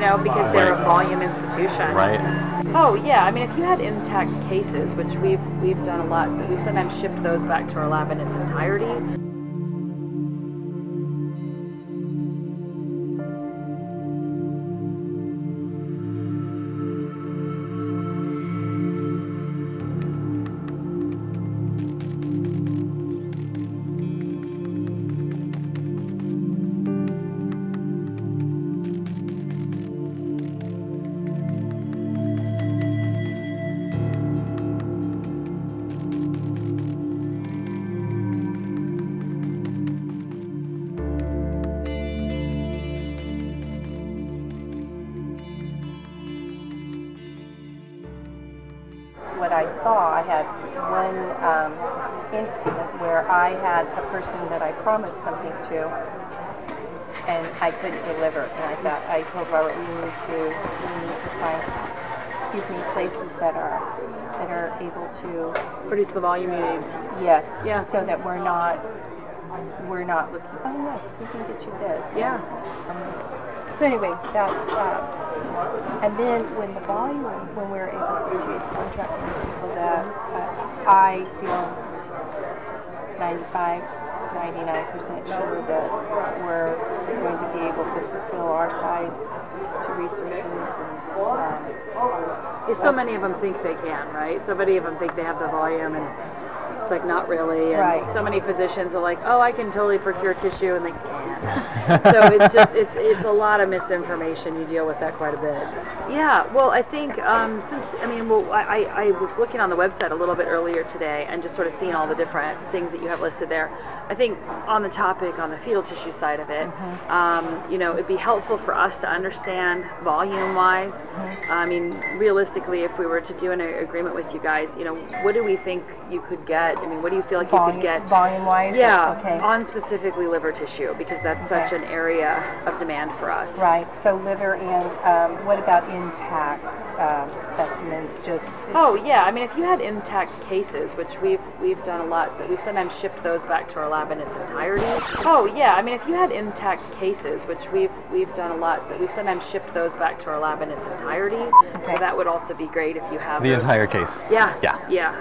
know, because they're a volume institution. Right. Oh yeah, I mean, if you had intact cases, which we've done a lot, so we've sometimes shipped those back to our lab in its entirety. What I saw, I had one incident where I had a person that I promised something to, and I couldn't deliver. And I told Robert, we need to find, places that are able to Produce the volume you need. Yes. Yeah. So that we're not looking. Oh yes, we can get you this. Yeah. So anyway, that's and then when we were able to contract with people that I feel 99% sure that we're going to be able to fulfill our side to researchers and So many of them think they can, right? So many of them think they have the volume, and it's like not really. And right. So many physicians are like, oh, I can totally procure tissue, and they can't. So it's just it's a lot of misinformation. You deal with that quite a bit. Yeah. Well, I think I was looking on the website a little bit earlier today and just sort of seeing all the different things that you have listed there. I think on the topic, on the fetal tissue side of it, it'd be helpful for us to understand volume-wise. I mean, realistically, if we were to do an agreement with you guys, what do we think you could get? I mean, what do you feel like you could get? Volume-wise? Yeah, okay. On specifically liver tissue, because that's such an area of demand for us. Right, so liver and what about intact specimens? Oh yeah, I mean, if you had intact cases, which we've done a lot, so we've sometimes shipped those back to our lab in its entirety. Oh yeah, I mean, if you had intact cases, which we've done a lot, so we've sometimes shipped those back to our lab in its entirety. Okay. So that would also be great if you have the entire case. Yeah,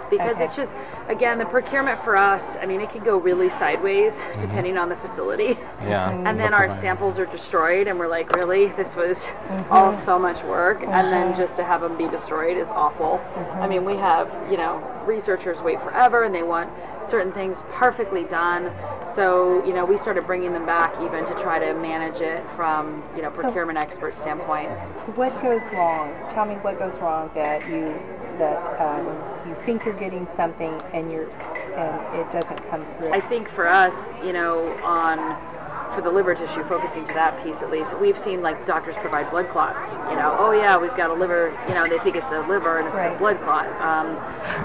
because it's just, again, the procurement for us, I mean, it could go really sideways depending on the facility. Yeah. And then our samples are destroyed, and we're like, really? This was all so much work, and then just to have them be destroyed is awful. I mean, we have, researchers wait forever, and they want certain things perfectly done. So, we started bringing them back even to try to manage it from, procurement expert standpoint. What goes wrong? Tell me what goes wrong that you think you're getting something and it doesn't come through. I think for us, for the liver tissue, focusing to that piece at least, we've seen like doctors provide blood clots. Oh yeah, we've got a liver. They think it's a liver and it's a blood clot.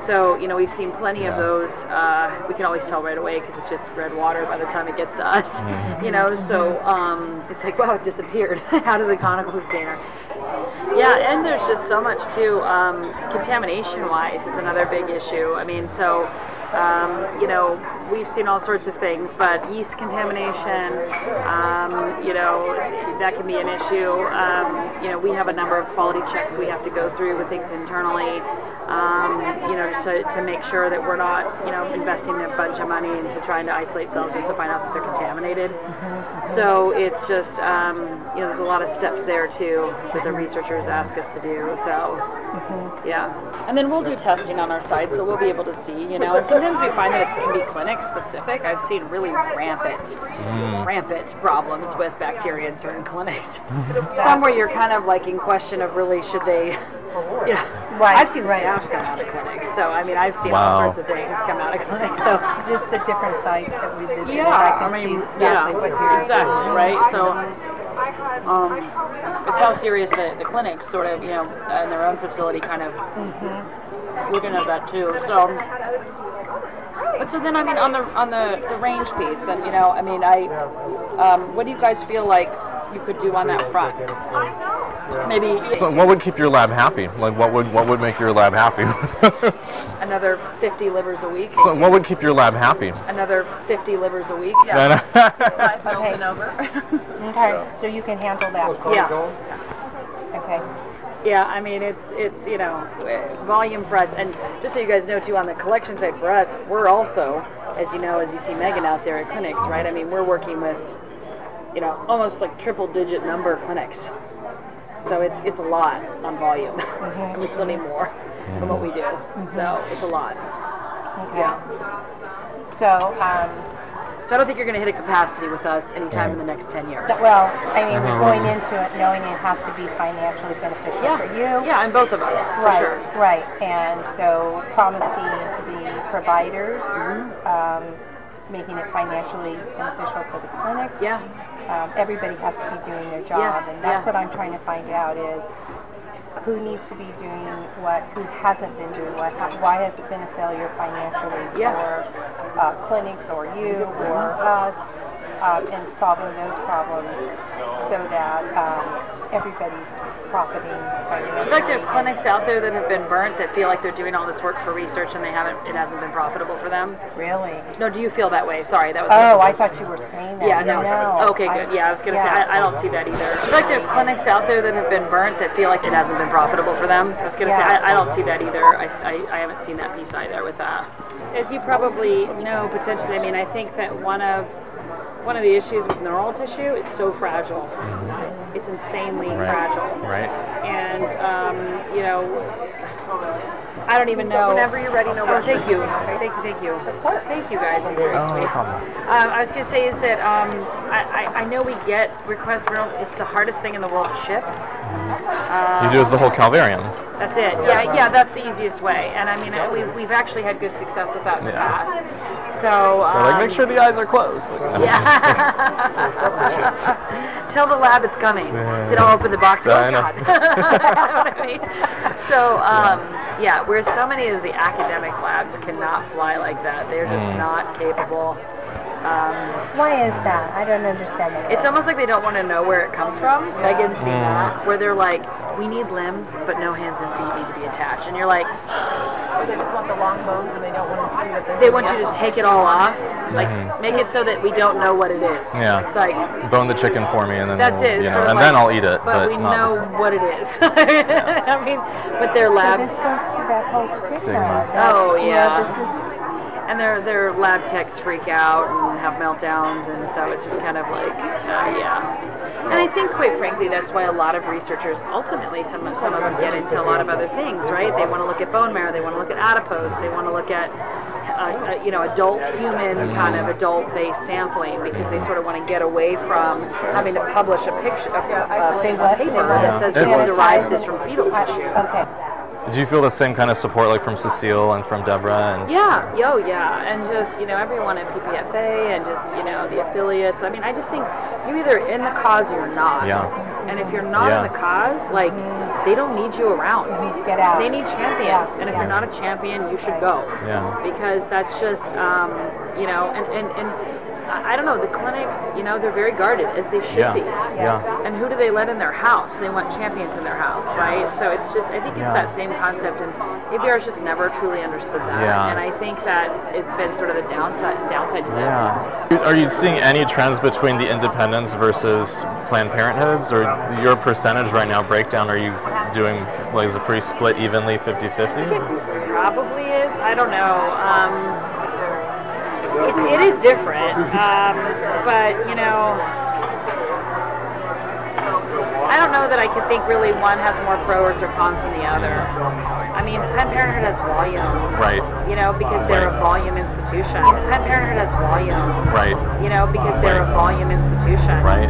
So we've seen plenty of those. We can always tell right away because it's just red water by the time it gets to us. So it's like, wow, it disappeared out of the conical container. Yeah, and there's just so much too. Contamination-wise is another big issue. I mean, so. We've seen all sorts of things, but yeast contamination, that can be an issue. We have a number of quality checks we have to go through with things internally, just to make sure that we're not, investing a bunch of money into trying to isolate cells just to find out that they're contaminated. So it's just, there's a lot of steps there too that the researchers ask us to do. So, yeah. And then we'll do testing on our side, so we'll be able to see, and sometimes we find that it can be clinic specific. I've seen really rampant problems with bacteria in certain clinics. Some where you're kind of like in question of really should they, I've seen staff come out of clinics. So I mean, I've seen all sorts of things come out of clinics. So just the different sites that we visited. Exactly, right? So it's how serious the clinics sort of, in their own facility kind of looking at that too. So. But so then, I mean, on the range piece, and what do you guys feel like you could do on that front? Maybe. So, what would keep your lab happy? Like, what would make your lab happy? Another 50 livers a week. So, what would keep your lab happy? Another 50 livers a week. Yeah. 5 mils and over. Okay, so you can handle that. Yeah. Okay. Yeah, I mean, it's you know, volume for us. And just so you guys know, too, on the collection side for us, we're also, as you know, as you see Megan out there at clinics, right? I mean, we're working with, you know, almost like triple-digit number of clinics. So it's a lot on volume. And we still need more from what we do. So it's a lot. Okay. Yeah. So, So I don't think you're going to hit a capacity with us anytime in the next 10 years. well, I mean, going into it knowing it has to be financially beneficial for you. Yeah, and both of us, Right, for sure. right. And so promising the providers, making it financially beneficial for the clinics. Yeah. Everybody has to be doing their job, and that's what I'm trying to find out is who needs to be doing what, who hasn't been doing what, why has it been a failure financially for clinics or you or us, and solving those problems so that everybody's profiting financially. Like there's clinics out there that have been burnt that feel like they're doing all this work for research and it hasn't been profitable for them. Really? No, do you feel that way? Sorry, that was. Oh, I thought you were saying that. Yeah, no. No. Okay, good. Yeah, I was going to say, I don't see that either. I feel like there's clinics out there that have been burnt that feel like it hasn't been profitable for them. I was going to say, I don't see that either. I haven't seen that piece either with that. As you probably know, potentially, I mean, I think that one of the issues with neural tissue is so fragile. It's insanely fragile. Right. And, you know, I don't even know. Whenever you're ready, no rush. Thank you. Thank you. Thank you guys. It's very sweet. I was going to say is that I know we get requests for it's the hardest thing in the world to ship. You do is the whole Calvarium. That's it. Yeah, that's the easiest way. And I mean, we've actually had good success with that in the past. So Like, make sure the eyes are closed. Tell the lab it's coming. Did I open the box? Oh, I know. God. You know what I mean? So, yeah, where so many of the academic labs cannot fly like that. They're just not capable. Why is that? I don't understand that. It's almost like they don't want to know where it comes from. Megan's seen that, where they're like, we need limbs, but no hands and feet need to be attached. And you're like, Or they just want the long bones and they don't want to see that they want you to take it all off, like make it so that we don't know what it is. Yeah. It's like, Bone the chicken for me, and then that's it. you It's know, sort of and like, then I'll eat it. But we not know what it is. I mean, but their lab. So this goes to that whole stigma. Stigma. That, Oh, you know, yeah. this is, And their lab techs freak out and have meltdowns, and so it's just kind of like, yeah. And I think, quite frankly, that's why a lot of researchers ultimately, some of them get into a lot of other things, right? They want to look at bone marrow, they want to look at adipose, they want to look at, you know, adult human kind of adult-based sampling because they sort of want to get away from having to publish a picture, a paper that says we derived this from fetal tissue. okay. Do you feel the same kind of support like from Cecile and from Deborah? And Yeah, and just, you know, everyone at PPFA and just, you know, the affiliates. I mean, I just think you're either in the cause or you're not. Yeah. And if you're not in the cause, like, they don't need you around. Get out. They need champions. And if you're not a champion, you should go. Yeah. Because that's just, you know, and I don't know, the clinics, you know, they're very guarded, as they should be. Yeah. And who do they let in their house? They want champions in their house, right? So it's just, I think it's that same concept, and ABR's just never truly understood that. Yeah. And I think that it's been sort of the downside to that. Yeah. Are you seeing any trends between the independents versus Planned Parenthoods, or your percentage right now breakdown? Are you doing, like, is it pretty split evenly, 50-50? It probably is. I don't know. It is different, but, you know, I don't know that I could think really one has more pros or cons than the other. I mean, Planned Parenthood has volume. Right. You know, because they're a volume institution. Planned Parenthood has volume. Right. You know, because they're a volume institution. Right.